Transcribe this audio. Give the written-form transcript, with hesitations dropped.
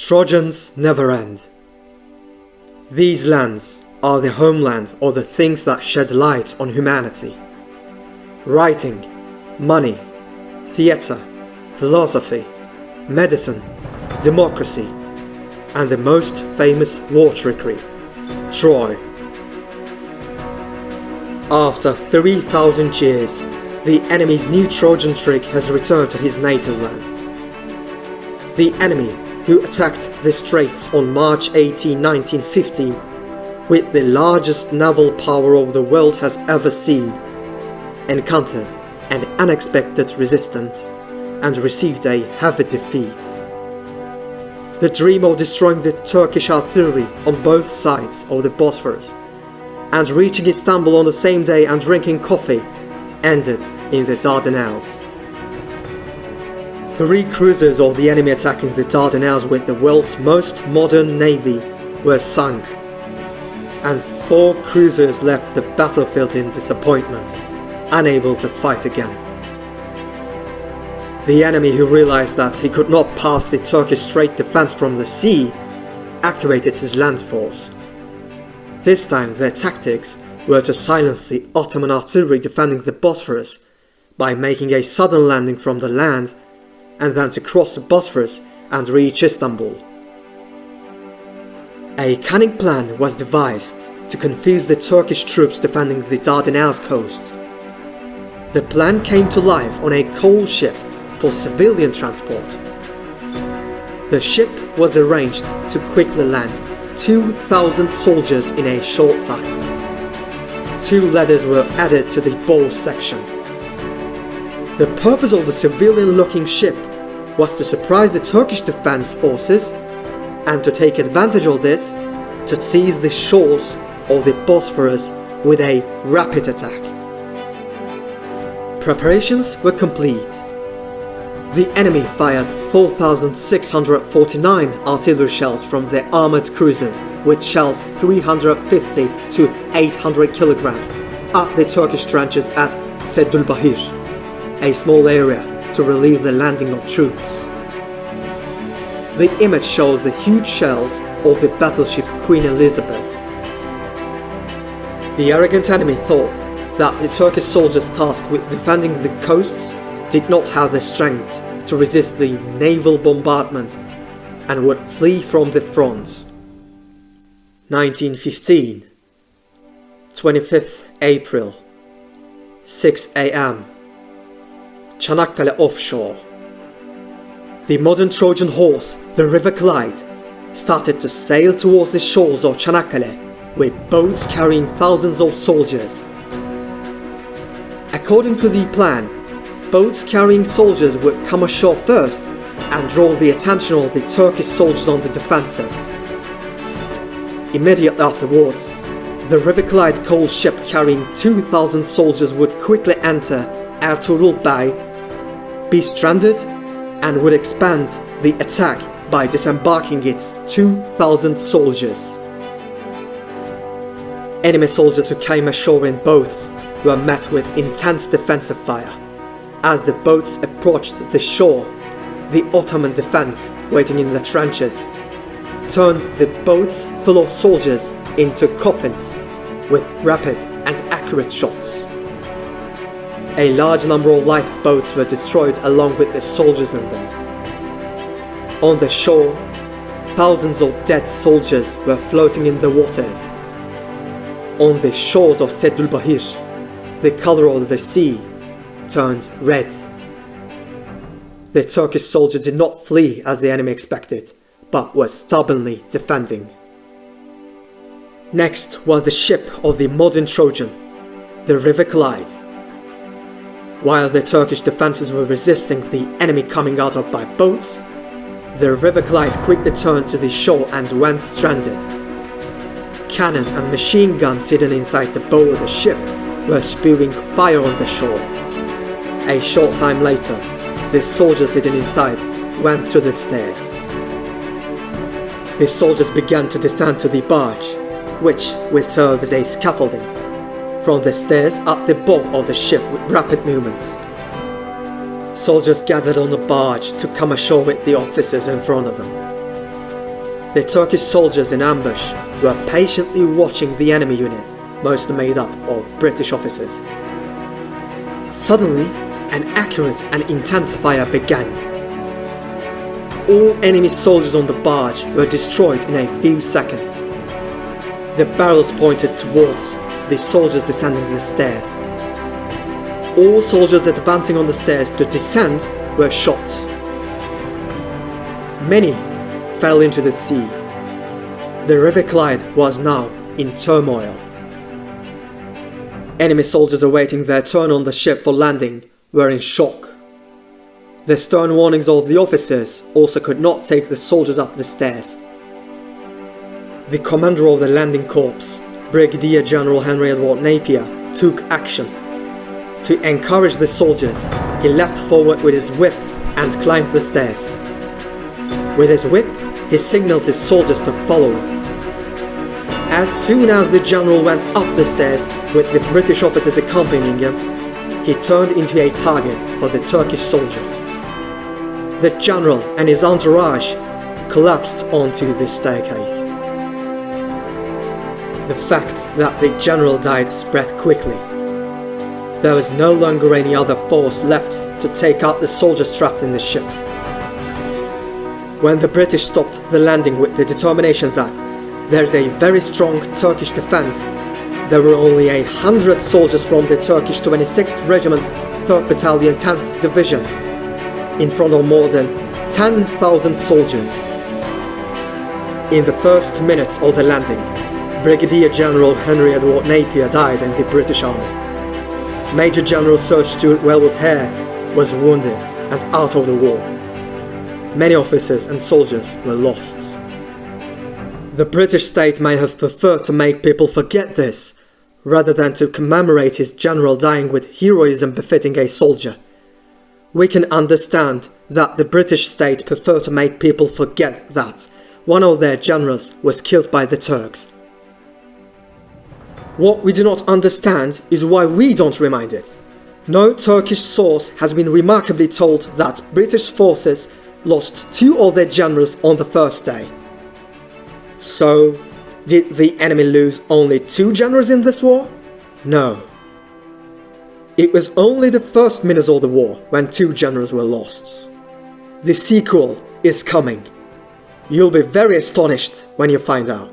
Trojans never end. These lands are the homeland of the things that shed light on humanity. Writing, money, theatre, philosophy, medicine, democracy, and the most famous war trickery, Troy. After 3,000 years, the enemy's new Trojan trick has returned to his native land. The enemy, who attacked the Straits on March 18, 1915, with the largest naval power the world has ever seen, encountered an unexpected resistance and received a heavy defeat. The dream of destroying the Turkish artillery on both sides of the Bosphorus and reaching Istanbul on the same day and drinking coffee ended in the Dardanelles. 3 cruisers of the enemy attacking the Dardanelles with the world's most modern navy were sunk, and 4 cruisers left the battlefield in disappointment, unable to fight again. The enemy, who realized that he could not pass the Turkish Strait defense from the sea, activated his land force. This time their tactics were to silence the Ottoman artillery defending the Bosphorus by making a sudden landing from the land and then to cross the Bosphorus and reach Istanbul. A cunning plan was devised to confuse the Turkish troops defending the Dardanelles coast. The plan came to life on a coal ship for civilian transport. The ship was arranged to quickly land 2,000 soldiers in a short time. 2 ladders were added to the bow section. The purpose of the civilian-looking ship was to surprise the Turkish defense forces and to take advantage of this to seize the shores of the Bosphorus with a rapid attack. Preparations were complete. The enemy fired 4,649 artillery shells from their armoured cruisers with shells 350 to 800 kilograms at the Turkish trenches at Seddul Bahir, a small area to relieve the landing of troops. The image shows the huge shells of the battleship Queen Elizabeth. The arrogant enemy thought that the Turkish soldiers tasked with defending the coasts did not have the strength to resist the naval bombardment and would flee from the front. 1915, 25th April, 6 a.m. Çanakkale offshore. The modern Trojan Horse, the River Clyde, started to sail towards the shores of Çanakkale with boats carrying thousands of soldiers. According to the plan, boats carrying soldiers would come ashore first and draw the attention of the Turkish soldiers on the defensive. Immediately afterwards, the River Clyde coal ship carrying 2,000 soldiers would quickly enter Ertuğrul Bay, be stranded, and would expand the attack by disembarking its 2,000 soldiers. Enemy soldiers who came ashore in boats were met with intense defensive fire. As the boats approached the shore, the Ottoman defense, waiting in the trenches, turned the boats full of soldiers into coffins with rapid and accurate shots. A large number of lifeboats were destroyed along with the soldiers in them. On the shore, thousands of dead soldiers were floating in the waters. On the shores of Seddul Bahir, the color of the sea turned red. The Turkish soldier did not flee as the enemy expected, but was stubbornly defending. Next was the ship of the modern Trojan, the River Clyde. While the Turkish defenses were resisting the enemy coming out of by boats, the River Clyde quickly turned to the shore and went stranded. Cannon and machine guns hidden inside the bow of the ship were spewing fire on the shore. A short time later, the soldiers hidden inside went to the stairs. The soldiers began to descend to the barge, which will serve as a scaffolding, from the stairs at the bottom of the ship with rapid movements. Soldiers gathered on the barge to come ashore with the officers in front of them. The Turkish soldiers in ambush were patiently watching the enemy unit, mostly made up of British officers. Suddenly, an accurate and intense fire began. All enemy soldiers on the barge were destroyed in a few seconds. The barrels pointed towards the soldiers descending the stairs. All soldiers advancing on the stairs to descend were shot. Many fell into the sea. The River Clyde was now in turmoil. Enemy soldiers awaiting their turn on the ship for landing were in shock. The stern warnings of the officers also could not take the soldiers up the stairs. The commander of the landing corps, Brigadier General Henry Edward Napier, took action. To encourage the soldiers, he leapt forward with his whip and climbed the stairs. With his whip, he signaled his soldiers to follow him. As soon as the general went up the stairs with the British officers accompanying him, he turned into a target for the Turkish soldier. The general and his entourage collapsed onto the staircase. The fact that the general died spread quickly. There was no longer any other force left to take out the soldiers trapped in the ship. When the British stopped the landing with the determination that there is a very strong Turkish defense, there were only 100 soldiers from the Turkish 26th Regiment, 3rd Battalion, 10th Division, in front of more than 10,000 soldiers. In the first minutes of the landing, Brigadier General Henry Edward Napier died in the British Army. Major General Sir Stuart Wellwood Hare was wounded and out of the war. Many officers and soldiers were lost. The British state may have preferred to make people forget this, rather than to commemorate his general dying with heroism befitting a soldier. We can understand that the British state preferred to make people forget that one of their generals was killed by the Turks. What we do not understand is why we don't remind it. No Turkish source has been remarkably told that British forces lost 2 of their generals on the first day. So, did the enemy lose only 2 generals in this war? No. It was only the first minutes of the war when 2 generals were lost. The sequel is coming. You'll be very astonished when you find out.